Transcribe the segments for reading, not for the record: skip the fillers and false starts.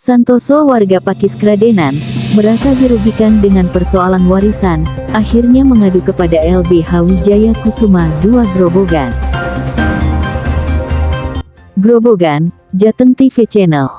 Santoso, warga Pakis Kradenan, merasa dirugikan dengan persoalan warisan, akhirnya mengadu kepada LBH Wijaya Kusuma II Grobogan. Grobogan, Jateng TV Channel.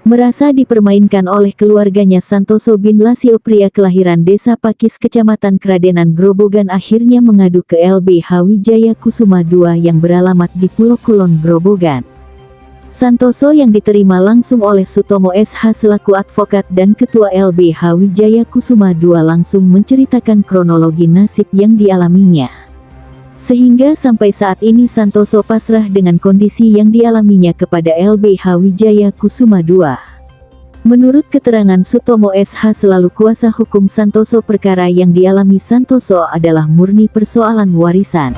Merasa dipermainkan oleh keluarganya, Santoso bin Lasio, pria kelahiran Desa Pakis Kecamatan Kradenan Grobogan, akhirnya mengadu ke LBH Wijaya Kusuma II yang beralamat di Pulau Kulon, Grobogan. Santoso yang diterima langsung oleh Sutomo SH selaku advokat dan ketua LBH Wijaya Kusuma II langsung menceritakan kronologi nasib yang dialaminya. Sehingga sampai saat ini Santoso pasrah dengan kondisi yang dialaminya kepada LBH Wijaya Kusuma II. Menurut keterangan Sutomo SH selaku kuasa hukum Santoso, perkara yang dialami Santoso adalah murni persoalan warisan.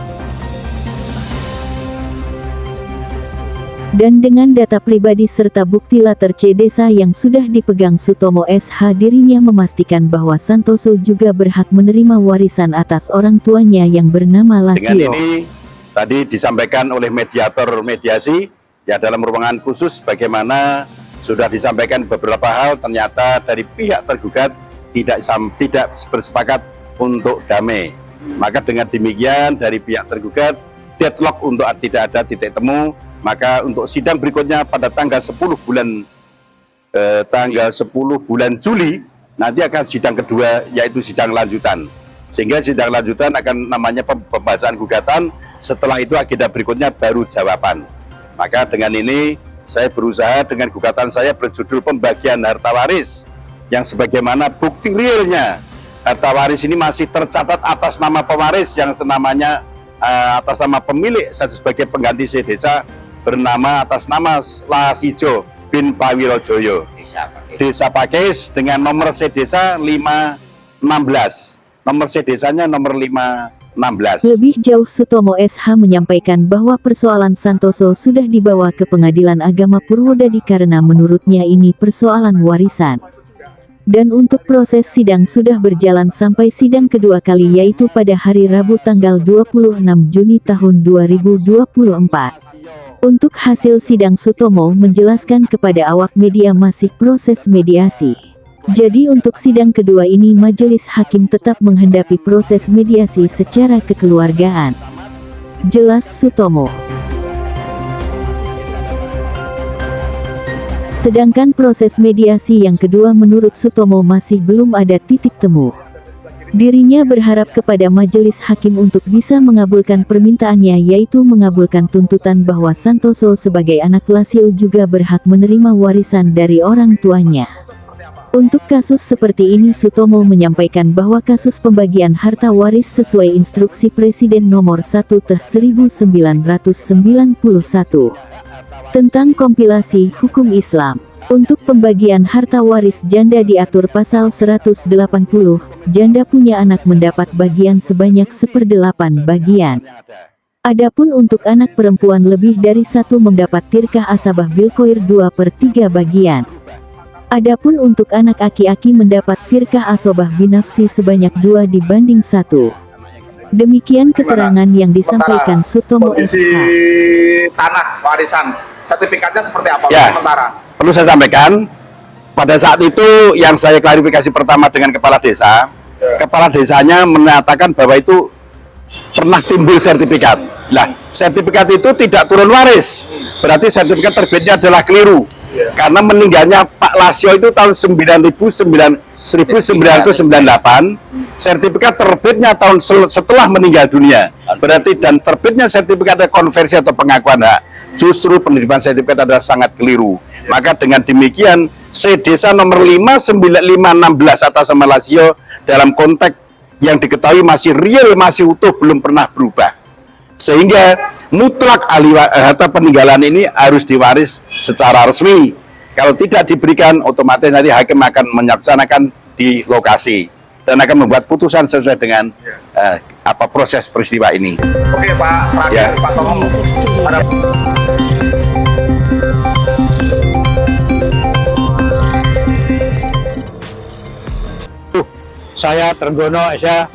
Dan dengan data pribadi serta bukti latar C desa yang sudah dipegang Sutomo SH, dirinya memastikan bahwa Santoso juga berhak menerima warisan atas orang tuanya yang bernama Lasio. Dengan ini tadi disampaikan oleh mediator mediasi ya, dalam ruangan khusus bagaimana sudah disampaikan beberapa hal, ternyata dari pihak tergugat tidak bersepakat untuk damai. Maka dengan demikian dari pihak tergugat deadlock untuk tidak ada titik temu. Maka untuk sidang berikutnya pada tanggal 10 bulan Juli nanti akan sidang kedua, yaitu sidang lanjutan. Sehingga sidang lanjutan akan namanya pembacaan gugatan, setelah itu agenda berikutnya baru jawaban. Maka dengan ini saya berusaha dengan gugatan saya berjudul pembagian harta waris, yang sebagaimana bukti realnya harta waris ini masih tercatat atas nama pewaris yang namanya atas nama pemilik saya sebagai pengganti C desa bernama atas nama Lasio bin Pawirojoyo, Desa Pakis, dengan nomor C desa 516. Nomor C desanya nomor 516. Lebih jauh, Sutomo SH menyampaikan bahwa persoalan Santoso sudah dibawa ke Pengadilan Agama Purwodadi karena menurutnya ini persoalan warisan. Dan untuk proses sidang sudah berjalan sampai sidang kedua kali, yaitu pada hari Rabu tanggal 26 Juni tahun 2024. Untuk hasil sidang, Sutomo menjelaskan kepada awak media masih proses mediasi. Jadi untuk sidang kedua ini majelis hakim tetap menghadapi proses mediasi secara kekeluargaan. Jelas Sutomo. Sedangkan proses mediasi yang kedua menurut Sutomo masih belum ada titik temu. Dirinya berharap kepada majelis hakim untuk bisa mengabulkan permintaannya, yaitu mengabulkan tuntutan bahwa Santoso sebagai anak Lasio juga berhak menerima warisan dari orang tuanya. Untuk kasus seperti ini, Sutomo menyampaikan bahwa kasus pembagian harta waris sesuai instruksi Presiden nomor 1 Teh 1991 tentang kompilasi hukum Islam. Untuk pembagian harta waris janda diatur pasal 180, janda punya anak mendapat bagian sebanyak 1/8 bagian. Adapun untuk anak perempuan lebih dari satu mendapat tirkah asabah bilkoir 2/3 bagian. Adapun untuk anak aki-aki mendapat firkah asobah binafsi sebanyak 2/1. Demikian keterangan yang disampaikan Sutomo SH. Kondisi tanah warisan, sertifikatnya seperti apa? Ya, sementara perlu saya sampaikan, pada saat itu yang saya klarifikasi pertama dengan kepala desa, kepala desanya menyatakan bahwa itu pernah timbul sertifikat. Nah, sertifikat itu tidak turun waris, berarti sertifikat terbitnya adalah keliru. Karena meninggalnya Pak Lasio itu tahun 1998, sertifikat terbitnya tahun setelah meninggal dunia. Berarti dan terbitnya sertifikat konversi atau pengakuan hak. Justru penerimaan sertifikat adalah sangat keliru. Maka dengan demikian C desa nomor 59516 atas nama Lasio dalam konteks yang diketahui masih real, masih utuh, belum pernah berubah. Sehingga mutlak harta peninggalan ini harus diwaris secara resmi. Kalau tidak diberikan, otomatis nanti hakim akan menyaksanakan di lokasi dan akan membuat putusan sesuai dengan proses peristiwa ini. Oke Pak, Ya. Pak Tomo. Saya Trenggono Esa,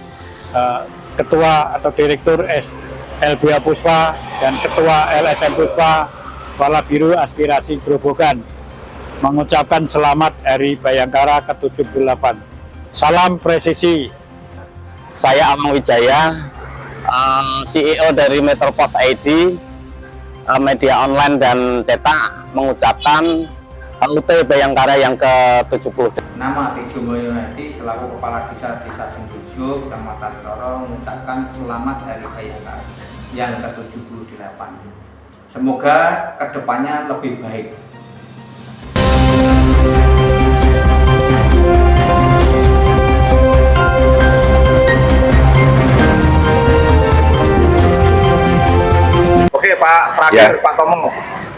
Ketua atau Direktur LBH Puspa dan Ketua LSM Puspa, Kepala Biro Aspirasi Grobogan, mengucapkan selamat Hari Bayangkara ke-78. Salam presisi. Saya Amang Wijaya, CEO dari Metropos ID, media online dan cetak, mengucapkan HUT Bayangkara yang ke-70. Nama Tejo Moyonadi selaku Kepala Desa Singturjo, Kecamatan Loro, mengucapkan selamat Hari Bayangkara yang ke-78. Semoga kedepannya lebih baik. Oke Pak, terakhir Pak Tomo,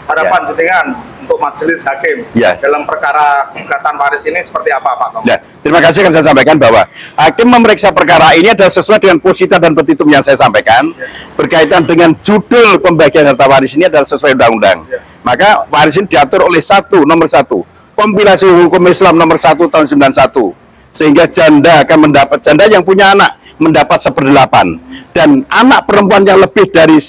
harapan jenengan untuk majelis hakim dalam perkara gugatan waris ini seperti apa Pak Tomo? Terima kasih, kan saya sampaikan bahwa hakim memeriksa perkara ini adalah sesuai dengan posita dan petitum yang saya sampaikan berkaitan dengan judul pembagian harta waris ini adalah sesuai undang-undang. Maka waris ini diatur oleh nomor 1 kompilasi hukum Islam nomor 1 tahun 91, sehingga janda akan mendapat, janda yang punya anak mendapat 1/8, dan anak perempuan yang lebih dari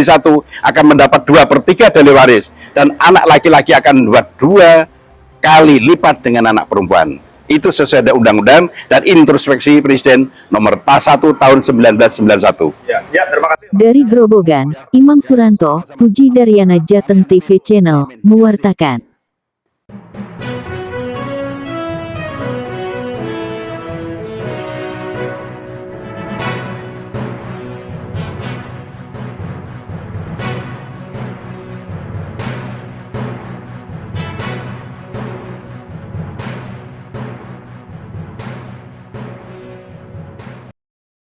1 akan mendapat 2/3 dari waris, dan anak laki-laki akan mendapat 2 kali lipat dengan anak perempuan. Itu sesuai dengan undang-undang dan introspeksi Presiden nomor 1 tahun 1991. Terima kasih. Dari Grobogan, Imam Suranto, Puji Daryana, Jateng TV Channel, mewartakan.